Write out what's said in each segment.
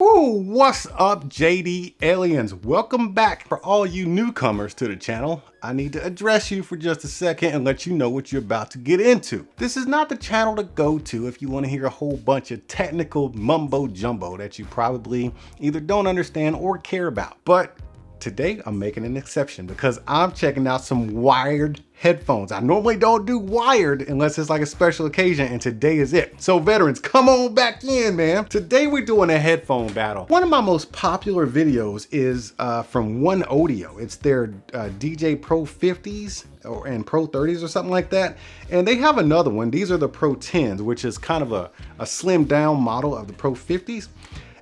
Ooh, what's up, JD aliens? Welcome back. For all you newcomers to the channel, I need to address you for just a second and let you know what you're about to get into. This is not the channel to go to if you want to hear a whole bunch of technical mumbo jumbo that you probably either don't understand or care about. But today I'm making an exception because I'm checking out some wired headphones. I normally don't do wired unless it's like a special occasion, and today is it. So veterans, come on back in, man. Today we're doing a headphone battle. One of my most popular videos is from OneOdio. It's their DJ Pro 50s and Pro 30s or something like that. And they have another one. These are the Pro 10s, which is kind of a slimmed down model of the Pro 50s.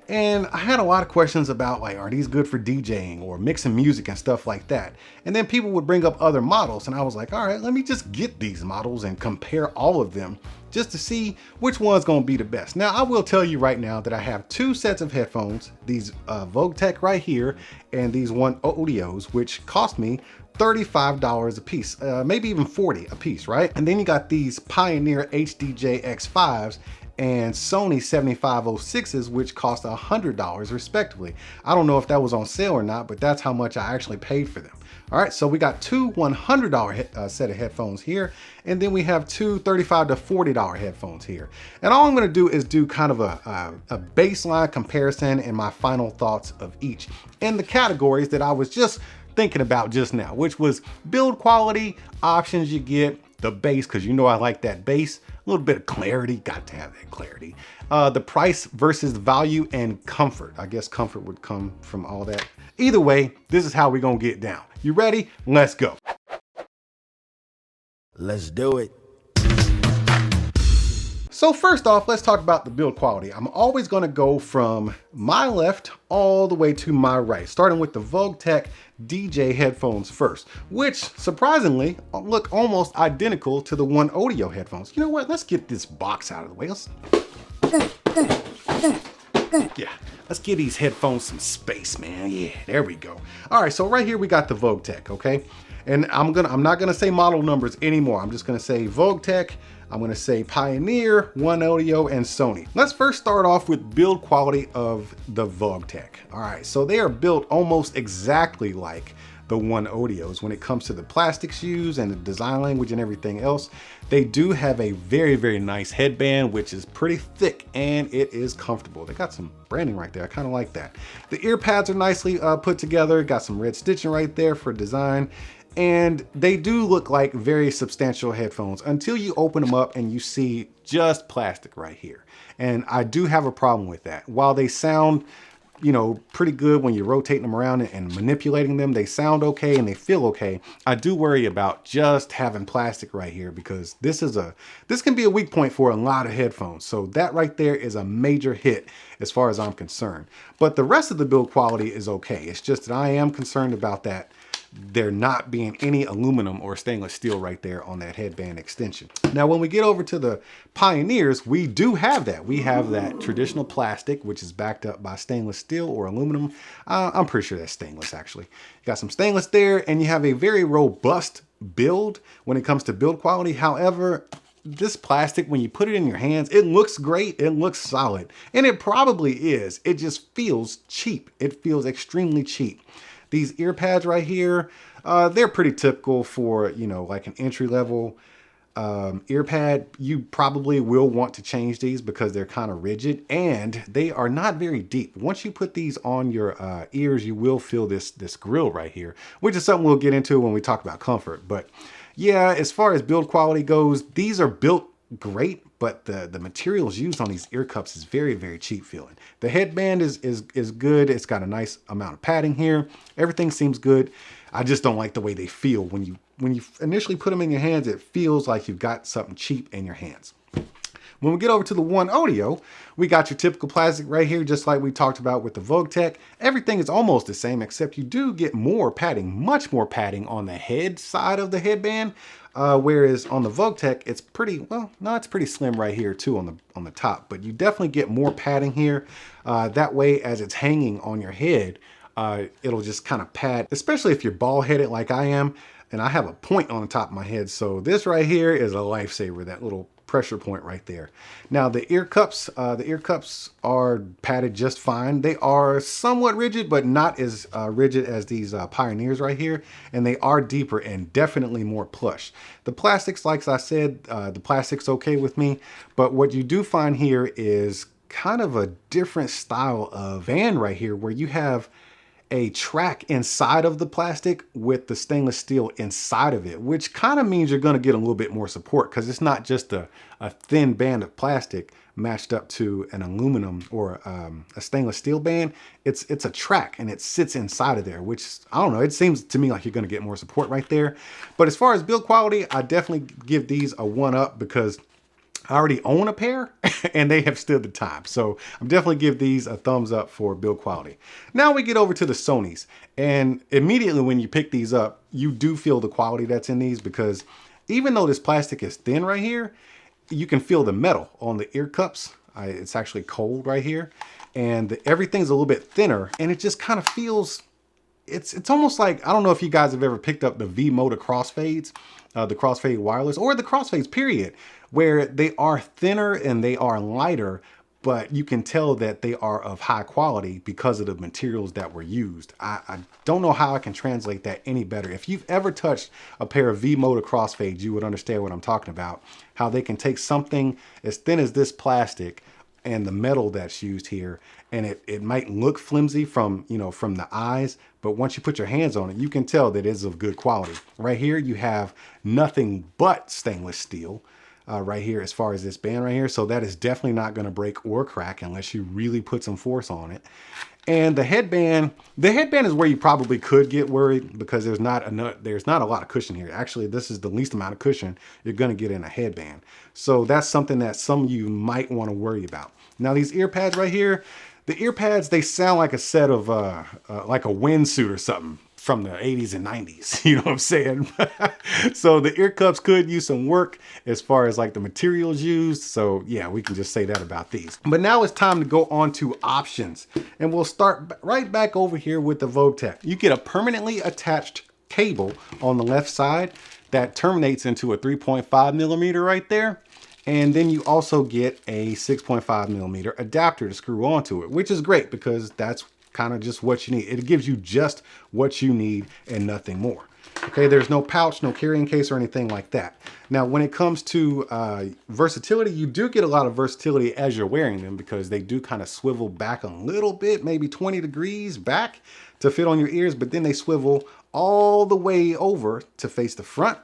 And I had a lot of questions about, like, are these good for DJing or mixing music and stuff like that? And then people would bring up other models, and I was like, all right, let me just get these models and compare all of them just to see which one's gonna be the best. Now, I will tell you right now that I have two sets of headphones, these Vogek right here, and these OneOdios, which cost me $35 a piece, maybe even 40 a piece, right? And then you got these Pioneer HDJ X5s and Sony 7506s, which cost $100 respectively. I don't know if that was on sale or not, but that's how much I actually paid for them. All right, so we got two $100 set of headphones here, and then we have two $35 to $40 headphones here. And all I'm gonna do is do kind of a baseline comparison and my final thoughts of each in the categories that I was just thinking about just now, which was build quality, options you get, the bass, because you know I like that bass, a little bit of clarity, got to have that clarity. The price versus value, and comfort. I guess comfort would come from all that. Either way, this is how we're gonna get down. You ready? Let's go. Let's do it. So first off, let's talk about the build quality. I'm always gonna go from my left all the way to my right, starting with the Vogek DJ headphones first, which surprisingly look almost identical to the OneOdio headphones. You know what? Let's get this box out of the way. Let's give these headphones some space, man. Yeah, there we go. All right, so right here we got the Vogek, okay? And I'm not gonna say model numbers anymore. I'm just gonna say Vogek. I'm gonna say Pioneer, OneOdio, and Sony. Let's first start off with build quality of the Vogek. All right, so they are built almost exactly like the OneOdios when it comes to the plastics used and the design language and everything else. They do have a very, very nice headband, which is pretty thick and it is comfortable. They got some branding right there. I kind of like that. The ear pads are nicely put together. Got some red stitching right there for design. And they do look like very substantial headphones until you open them up and you see just plastic right here. And I do have a problem with that. While they sound, you know, pretty good when you're rotating them around and manipulating them, they sound okay and they feel okay. I do worry about just having plastic right here because this can be a weak point for a lot of headphones. So that right there is a major hit as far as I'm concerned. But the rest of the build quality is okay. It's just that I am concerned about that there not being any aluminum or stainless steel right there on that headband extension. Now, when we get over to the Pioneers, we do have that. We have that traditional plastic, which is backed up by stainless steel or aluminum. I'm pretty sure that's stainless, actually. You got some stainless there, and you have a very robust build when it comes to build quality. However, this plastic, when you put it in your hands, it looks great, it looks solid, and it probably is. It just feels cheap. It feels extremely cheap. These ear pads right here, they're pretty typical for, you know, like an entry-level ear pad. You probably will want to change these because they're kind of rigid and they are not very deep. Once you put these on your ears, you will feel this grill right here, which is something we'll get into when we talk about comfort. But yeah, as far as build quality goes, these are built great, but the materials used on these ear cups is very, very cheap feeling. The headband is good. It's got a nice amount of padding here. Everything seems good. I just don't like the way they feel. When you initially put them in your hands, it feels like you've got something cheap in your hands. When we get over to the OneOdio, we got your typical plastic right here, just like we talked about with the Vogek. Everything is almost the same, except you do get more padding, much more padding on the head side of the headband. Whereas on the Vogek, it's pretty, well, no, it's pretty slim right here too on the top, but you definitely get more padding here. That way, as it's hanging on your head, it'll just kind of pad, especially if you're bald headed like I am, and I have a point on the top of my head. So this right here is a lifesaver, that little pressure point right there. Now the ear cups are padded just fine. They are somewhat rigid, but not as rigid as these Pioneers right here. And they are deeper and definitely more plush. The plastics, like I said, the plastic's okay with me. But what you do find here is kind of a different style of band right here, where you have a track inside of the plastic with the stainless steel inside of it, which kind of means you're going to get a little bit more support, because it's not just a thin band of plastic matched up to an aluminum or a stainless steel band. It's a track, and it sits inside of there, which, I don't know, it seems to me like you're going to get more support right there. But as far as build quality, I definitely give these a 1-up, because I already own a pair and they have stood the time. So I'm definitely give these a thumbs up for build quality. Now we get over to the Sonys, and immediately when you pick these up, you do feel the quality that's in these, because even though this plastic is thin right here, you can feel the metal on the ear cups. It's actually cold right here, and everything's a little bit thinner, and it just kind of feels, it's almost like, I don't know if you guys have ever picked up the V-Moda crossfades, the crossfade wireless, or the crossfades period, where they are thinner and they are lighter, but you can tell that they are of high quality because of the materials that were used. I don't know how I can translate that any better. If you've ever touched a pair of V-Moda crossfades, you would understand what I'm talking about. How they can take something as thin as this plastic and the metal that's used here, and it might look flimsy from, you know, from the eyes, but once you put your hands on it, you can tell that it's of good quality. Right here, you have nothing but stainless steel. Right here, as far as this band right here. So that is definitely not going to break or crack unless you really put some force on it. And the headband is where you probably could get worried, because there's not a lot of cushion here. Actually, this is the least amount of cushion you're going to get in a headband. So that's something that some of you might want to worry about. Now these ear pads right here, the ear pads, they sound like a set of like a windsuit or something from the 80s and 90s, you know what I'm saying? So the ear cups could use some work as far as like the materials used. So yeah, we can just say that about these. But now it's time to go on to options. And we'll start right back over here with the Vogek. You get a permanently attached cable on the left side that terminates into a 3.5 millimeter right there. And then you also get a 6.5 millimeter adapter to screw onto it, which is great, because that's kind of just what you need. It gives you just what you need and nothing more. Okay, there's no pouch, no carrying case or anything like that. Now, when it comes to versatility, you do get a lot of versatility as you're wearing them, because they do kind of swivel back a little bit, maybe 20 degrees back to fit on your ears, but then they swivel all the way over to face the front,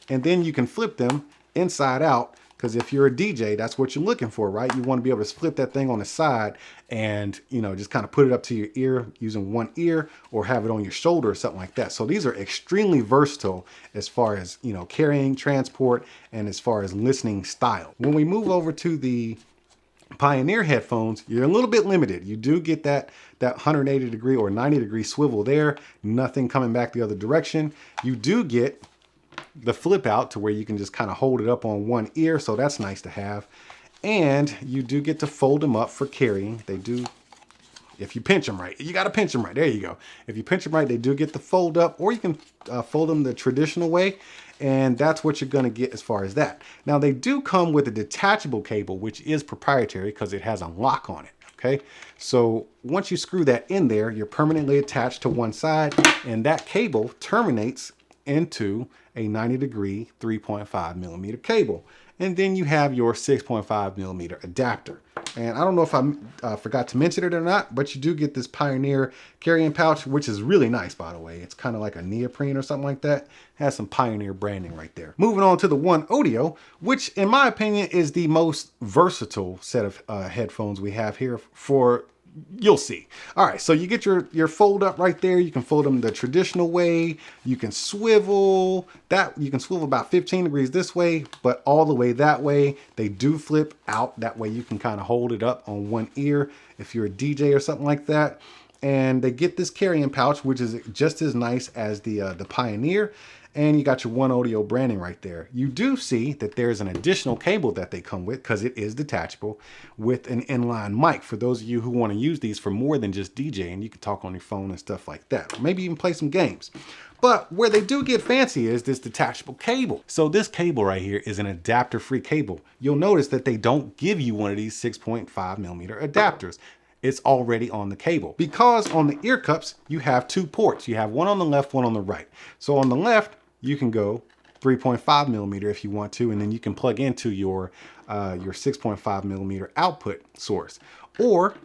and then you can flip them inside out. Because if you're a DJ, that's what you're looking for, right? You want to be able to flip that thing on the side and, you know, just kind of put it up to your ear using one ear, or have it on your shoulder or something like that. So these are extremely versatile as far as, you know, carrying, transport, and as far as listening style. When we move over to the Pioneer headphones, you're a little bit limited. You do get that 180 degree or 90 degree swivel there, nothing coming back the other direction. You do get the flip out to where you can just kind of hold it up on one ear, so that's nice to have. And you do get to fold them up for carrying. They do, if you pinch them right. You got to pinch them right. There you go. If you pinch them right, they do get the fold up, or you can fold them the traditional way, and that's what you're going to get as far as that. Now they do come with a detachable cable, which is proprietary because it has a lock on it. Okay, so once you screw that in there, you're permanently attached to one side, and that cable terminates into a 90 degree 3.5 millimeter cable. And then you have your 6.5 millimeter adapter. And I don't know if I forgot to mention it or not, but you do get this Pioneer carrying pouch, which is really nice, by the way. It's kind of like a neoprene or something like that. It has some Pioneer branding right there. Moving on to the OneOdio, which in my opinion is the most versatile set of headphones we have here for, you'll see. All right, so you get your fold up right there. You can fold them the traditional way. You can swivel that. You can swivel about 15 degrees this way, but all the way that way. They do flip out. That way you can kind of hold it up on one ear if you're a DJ or something like that. And they get this carrying pouch, which is just as nice as the Pioneer. and you got your OneOdio branding right there. You do see that there's an additional cable that they come with, because it is detachable, with an inline mic for those of you who want to use these for more than just DJing. You can talk on your phone and stuff like that, or maybe even play some games. But where they do get fancy is this detachable cable. So this cable right here is an adapter-free cable. You'll notice that they don't give you one of these 6.5mm adapters. It's already on the cable, because on the ear cups, you have two ports. You have one on the left, one on the right. So on the left, you can go 3.5mm if you want to, and then you can plug into your 6.5mm output source. Or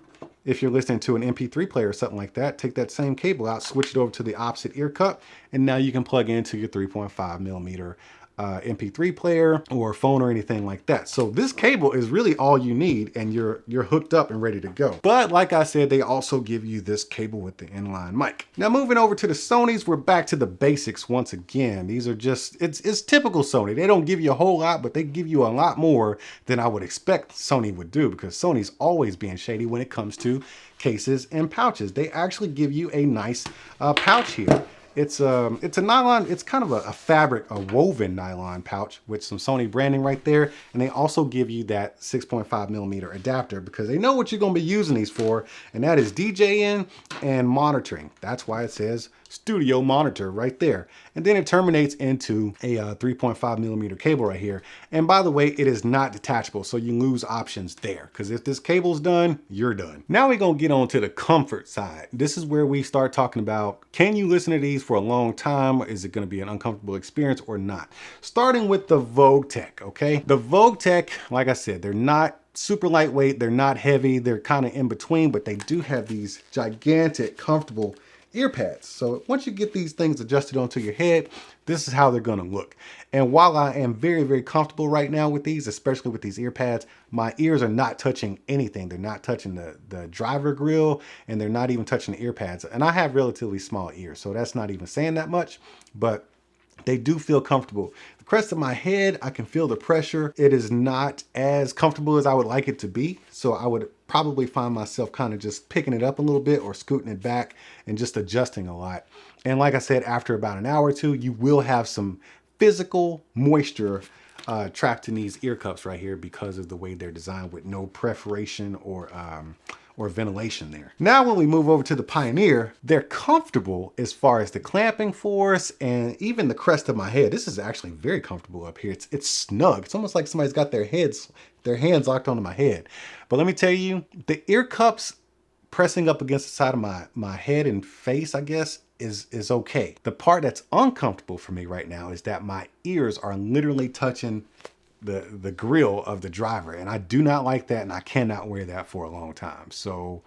if you're listening to an MP3 player or something like that, take that same cable out, switch it over to the opposite ear cup, and now you can plug into your 3.5mm MP3 player or phone or anything like that. So this cable is really all you need, and you're hooked up and ready to go. But like I said, they also give you this cable with the inline mic. Now moving over to the Sonys, we're back to the basics once again. These are just, it's typical Sony. They don't give you a whole lot, but they give you a lot more than I would expect Sony would do, because Sony's always being shady when it comes to cases and pouches. They actually give you a nice pouch here. It's a nylon, it's kind of a fabric, a woven nylon pouch with some Sony branding right there. And they also give you that 6.5mm adapter, because they know what you're going to be using these for, and that is DJing and monitoring. That's why it says studio monitor right there. And then it terminates into a 3.5mm cable right here. And by the way, it is not detachable, so you lose options there, because if this cable's done, you're done. Now we're gonna get on to the comfort side. This is where we start talking about, can you listen to these for a long time? Is it gonna be an uncomfortable experience or not? Starting with the Vogek, okay? The Vogek, like I said, they're not super lightweight, they're not heavy, they're kind of in between, but they do have these gigantic, comfortable ear pads. So once you get these things adjusted onto your head, this is how they're going to look. And while I am very, very comfortable right now with these, especially with these ear pads, my ears are not touching anything. They're not touching the driver grill, and they're not even touching the ear pads. And I have relatively small ears, so that's not even saying that much, but they do feel comfortable. The crest of my head, I can feel the pressure. It is not as comfortable as I would like it to be. So I would probably find myself kind of just picking it up a little bit or scooting it back and just adjusting a lot. And like I said, after about an hour or two, you will have some physical moisture trapped in these ear cups right here, because of the way they're designed, with no perforation or ventilation there. Now, when we move over to the Pioneer, they're comfortable as far as the clamping force and even the crest of my head. This is actually very comfortable up here. It's snug. It's almost like somebody's got their hands locked onto my head. But let me tell you, the ear cups pressing up against the side of my head and face, I guess, is okay. The part that's uncomfortable for me right now is that my ears are literally touching the grill of the driver, and I do not like that, and I cannot wear that for a long time. So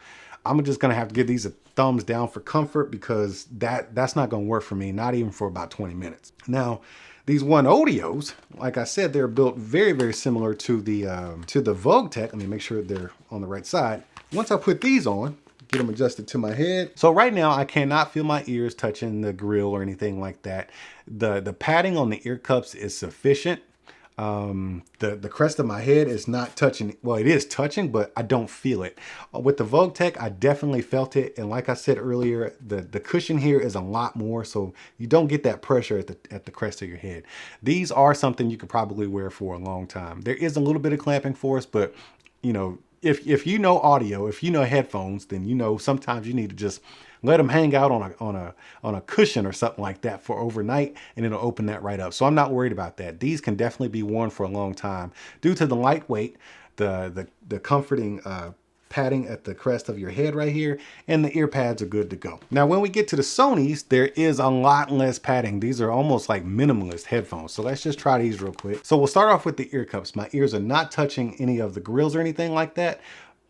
I'm just gonna have to give these a thumbs down for comfort, because that's not gonna work for me, not even for about 20 minutes. Now, these OneOdios, like I said, they're built very, very similar to the Vogek. Let me make sure they're on the right side. Once I put these on, get them adjusted to my head. So right now I cannot feel my ears touching the grill or anything like that. The padding on the ear cups is sufficient. The crest of my head is not touching. Well, it is touching, but I don't feel it. With the Vogek, I definitely felt it. And like I said earlier, the cushion here is a lot more, so you don't get that pressure at the crest of your head. These are something you could probably wear for a long time. There is a little bit of clamping force, but you know, if you know audio, if you know headphones, then you know sometimes you need to just let them hang out on a cushion or something like that for overnight, and it'll open that right up. So I'm not worried about that. These can definitely be worn for a long time due to the lightweight, the comforting padding at the crest of your head right here, and the ear pads are good to go. Now, when we get to the Sonys, there is a lot less padding. These are almost like minimalist headphones. So let's just try these real quick. So we'll start off with the ear cups. My ears are not touching any of the grills or anything like that,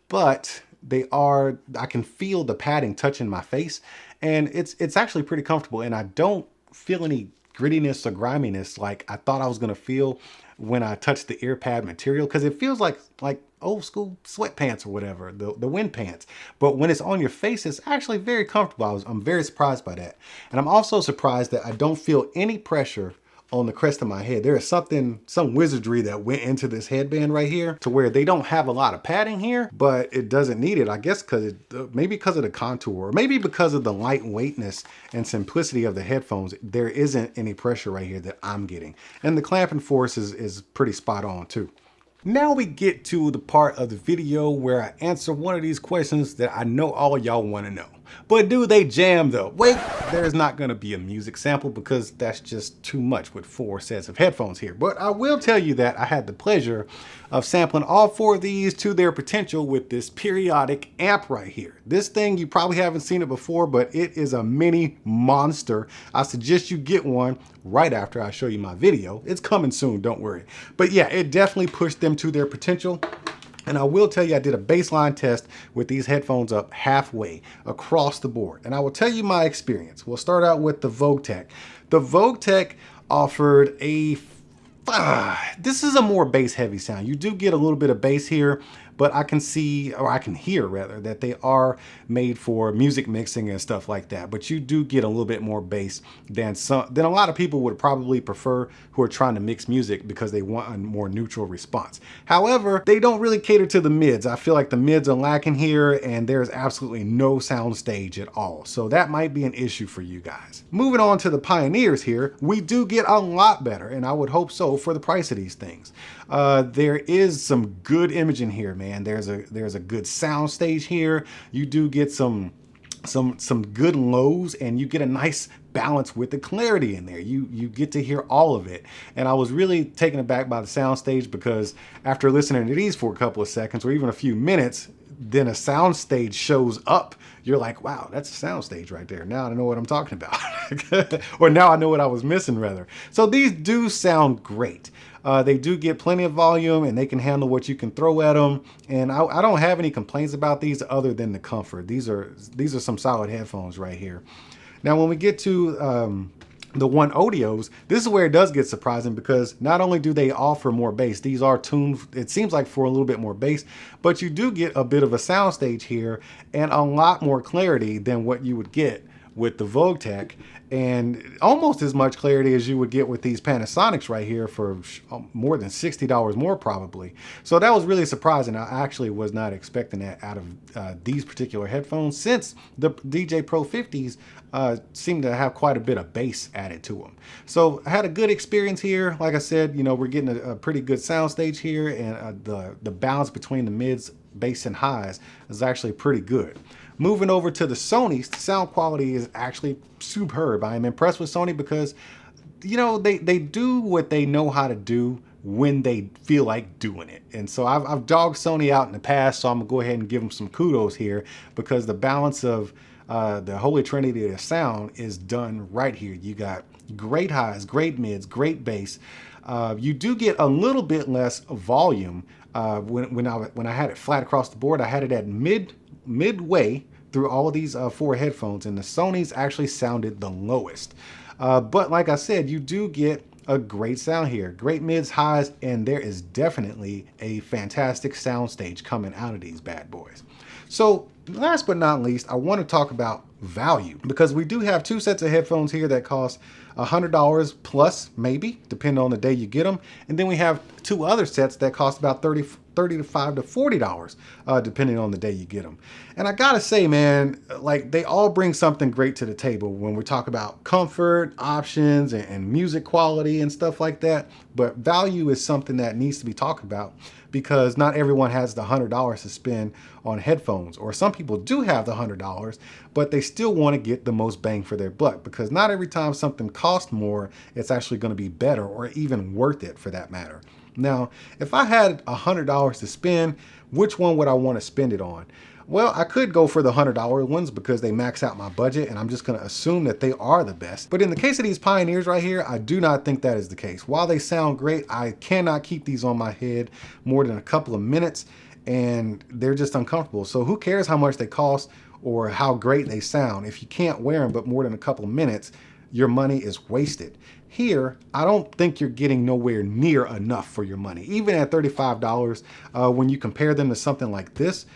but I can feel the padding touching my face, and it's actually pretty comfortable, and I don't feel any grittiness or griminess like I thought I was gonna feel when I touched the ear pad material, because it feels like old school sweatpants or whatever, the wind pants. But when it's on your face, it's actually very comfortable. I'm very surprised by that. And I'm also surprised that I don't feel any pressure on the crest of my head. There is some wizardry that went into this headband right here to where they don't have a lot of padding here, but it doesn't need it. I guess maybe because of the contour, or maybe because of the lightweightness and simplicity of the headphones, there isn't any pressure right here that I'm getting. And the clamping force is pretty spot on too. Now we get to the part of the video where I answer one of these questions that I know all y'all want to know. But do they jam though? Wait, there's not going to be a music sample because that's just too much with 4 sets of headphones here. But I will tell you that I had the pleasure of sampling all 4 of these to their potential with this periodic amp right here. This thing, you probably haven't seen it before, but it is a mini monster. I suggest you get one right after I show you my video. It's coming soon, don't worry. But yeah, it definitely pushed them to their potential. And I will tell you, I did a baseline test with these headphones up halfway across the board. And I will tell you my experience. We'll start out with the Vogek. The Vogek offered this is a more bass heavy sound. You do get a little bit of bass here, but I can see, or I can hear rather, that they are made for music mixing and stuff like that. But you do get a little bit more bass than a lot of people would probably prefer who are trying to mix music because they want a more neutral response. However, they don't really cater to the mids. I feel like the mids are lacking here and there's absolutely no sound stage at all. So that might be an issue for you guys. Moving on to the Pioneers here, we do get a lot better, and I would hope so for the price of these things. There is some good imaging here, man. There's a good sound stage here. You do get some good lows, and you get a nice balance with the clarity in there. You get to hear all of it. And I was really taken aback by the sound stage because after listening to these for a couple of seconds or even a few minutes, then a sound stage shows up. You're like, wow, that's a sound stage right there. Now I know what I'm talking about. Or now I know what I was missing rather. So these do sound great. They do get plenty of volume and they can handle what you can throw at them. And I don't have any complaints about these other than the comfort. These are some solid headphones right here. Now, when we get to the OneOdios, this is where it does get surprising because not only do they offer more bass, these are tuned, it seems like, for a little bit more bass, but you do get a bit of a soundstage here and a lot more clarity than what you would get with the Vogek, and almost as much clarity as you would get with these Panasonics right here for more than $60 more probably. So that was really surprising. I actually was not expecting that out of these particular headphones, since the DJ Pro 50s seem to have quite a bit of bass added to them. So I had a good experience here. Like I said, you know, we're getting a pretty good sound stage here, and the balance between the mids, bass, and highs is actually pretty good. Moving over to the Sony's, the sound quality is actually superb. I am impressed with Sony because, you know, they do what they know how to do when they feel like doing it. And so I've dogged Sony out in the past, so I'm gonna go ahead and give them some kudos here because the balance of the holy trinity of sound is done right here. You got great highs, great mids, great bass. You do get a little bit less volume. When I had it flat across the board, I had it at midway through all of these 4 headphones, and the Sony's actually sounded the lowest. But like I said, you do get a great sound here, great mids, highs, and there is definitely a fantastic sound stage coming out of these bad boys. So last but not least, I want to talk about value, because we do have 2 sets of headphones here that cost $100 plus, maybe, depending on the day you get them. And then we have 2 other sets that cost about $35 to $40, depending on the day you get them. And I gotta say, man, like, they all bring something great to the table when we talk about comfort, options, and music quality and stuff like that. But value is something that needs to be talked about, because not everyone has the $100 to spend on headphones, or some people do have the $100, but they still want to get the most bang for their buck, because not every time something costs more, it's actually going to be better or even worth it for that matter. Now, if I had $100 to spend, which one would I want to spend it on? Well, I could go for the $100 ones because they max out my budget, and I'm just going to assume that they are the best. But in the case of these Pioneers right here, I do not think that is the case. While they sound great, I cannot keep these on my head more than a couple of minutes, and they're just uncomfortable. So who cares how much they cost or how great they sound? If you can't wear them but more than a couple of minutes, your money is wasted. Here, I don't think you're getting nowhere near enough for your money. Even at $35, when you compare them to something like this,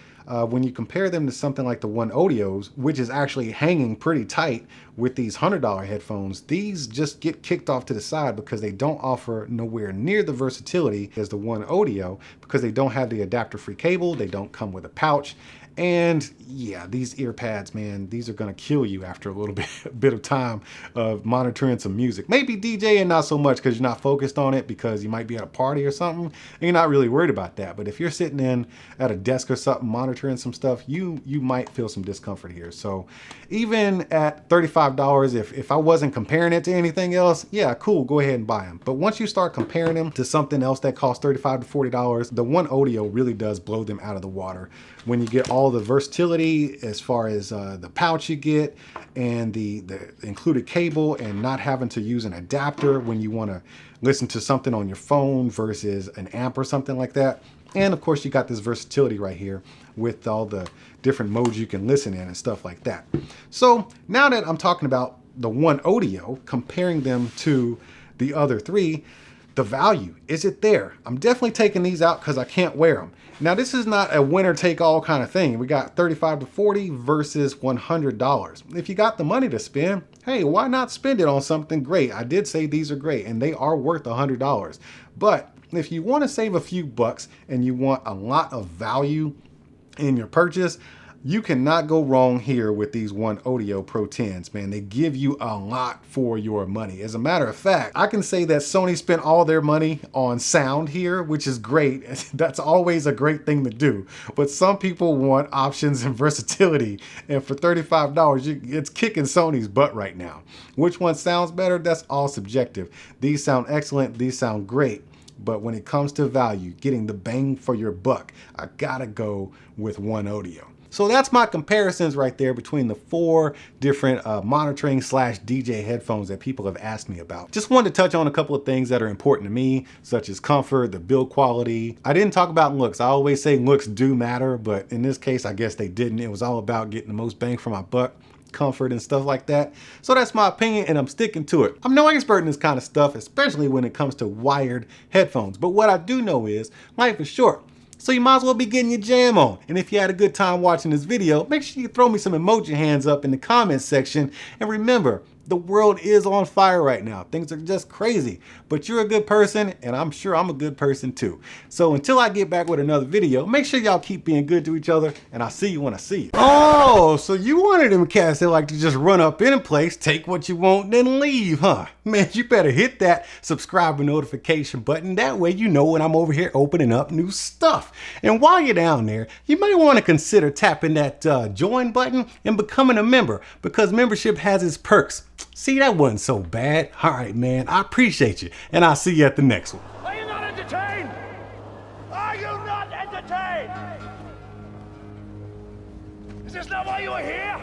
when you compare them to something like the OneOdios, which is actually hanging pretty tight with these $100 headphones, these just get kicked off to the side because they don't offer nowhere near the versatility as the OneOdio, because they don't have the adapter-free cable, they don't come with a pouch. And yeah, these ear pads, man, these are gonna kill you after a little bit of time of monitoring some music. Maybe DJing not so much because you're not focused on it, because you might be at a party or something and you're not really worried about that. But if you're sitting in at a desk or something monitoring some stuff, you might feel some discomfort here. So even at $35, if I wasn't comparing it to anything else, yeah, cool, go ahead and buy them. But once you start comparing them to something else that costs $35 to $40, the OneOdio really does blow them out of the water. When you get all the versatility as far as the pouch you get and the included cable, and not having to use an adapter when you want to listen to something on your phone versus an amp or something like that. And of course you got this versatility right here with all the different modes you can listen in and stuff like that. So now that I'm talking about the OneOdio, comparing them to the other three, the value, is it there? I'm definitely taking these out because I can't wear them. Now this is not a winner take all kind of thing. We got $35 to $40 versus $100. If you got the money to spend, hey, why not spend it on something great? I did say these are great and they are worth $100. But if you want to save a few bucks and you want a lot of value in your purchase, you cannot go wrong here with these OneOdio Pro 10s, man. They give you a lot for your money. As a matter of fact, I can say that Sony spent all their money on sound here, which is great. That's always a great thing to do. But some people want options and versatility. And for $35, it's kicking Sony's butt right now. Which one sounds better? That's all subjective. These sound excellent. These sound great. But when it comes to value, getting the bang for your buck, I gotta go with OneOdio. So that's my comparisons right there between the 4 different monitoring / DJ headphones that people have asked me about. Just wanted to touch on a couple of things that are important to me, such as comfort, the build quality. I didn't talk about looks. I always say looks do matter, but in this case, I guess they didn't. It was all about getting the most bang for my buck, comfort and stuff like that. So that's my opinion and I'm sticking to it. I'm no expert in this kind of stuff, especially when it comes to wired headphones. But what I do know is life is short. So you might as well be getting your jam on. And if you had a good time watching this video, make sure you throw me some emoji hands up in the comments section. And remember, the world is on fire right now. Things are just crazy, but you're a good person and I'm sure I'm a good person too. So until I get back with another video, make sure y'all keep being good to each other and I'll see you when I see you. Oh, so you wanted them cats that like to just run up in a place, take what you want, then leave, huh? Man, you better hit that subscribe and notification button. That way you know when I'm over here opening up new stuff. And while you're down there, you might want to consider tapping that join button and becoming a member, because membership has its perks. See, that wasn't so bad. All right, man, I appreciate you, and I'll see you at the next one. Are you not entertained? Are you not entertained? Is this not why you are here?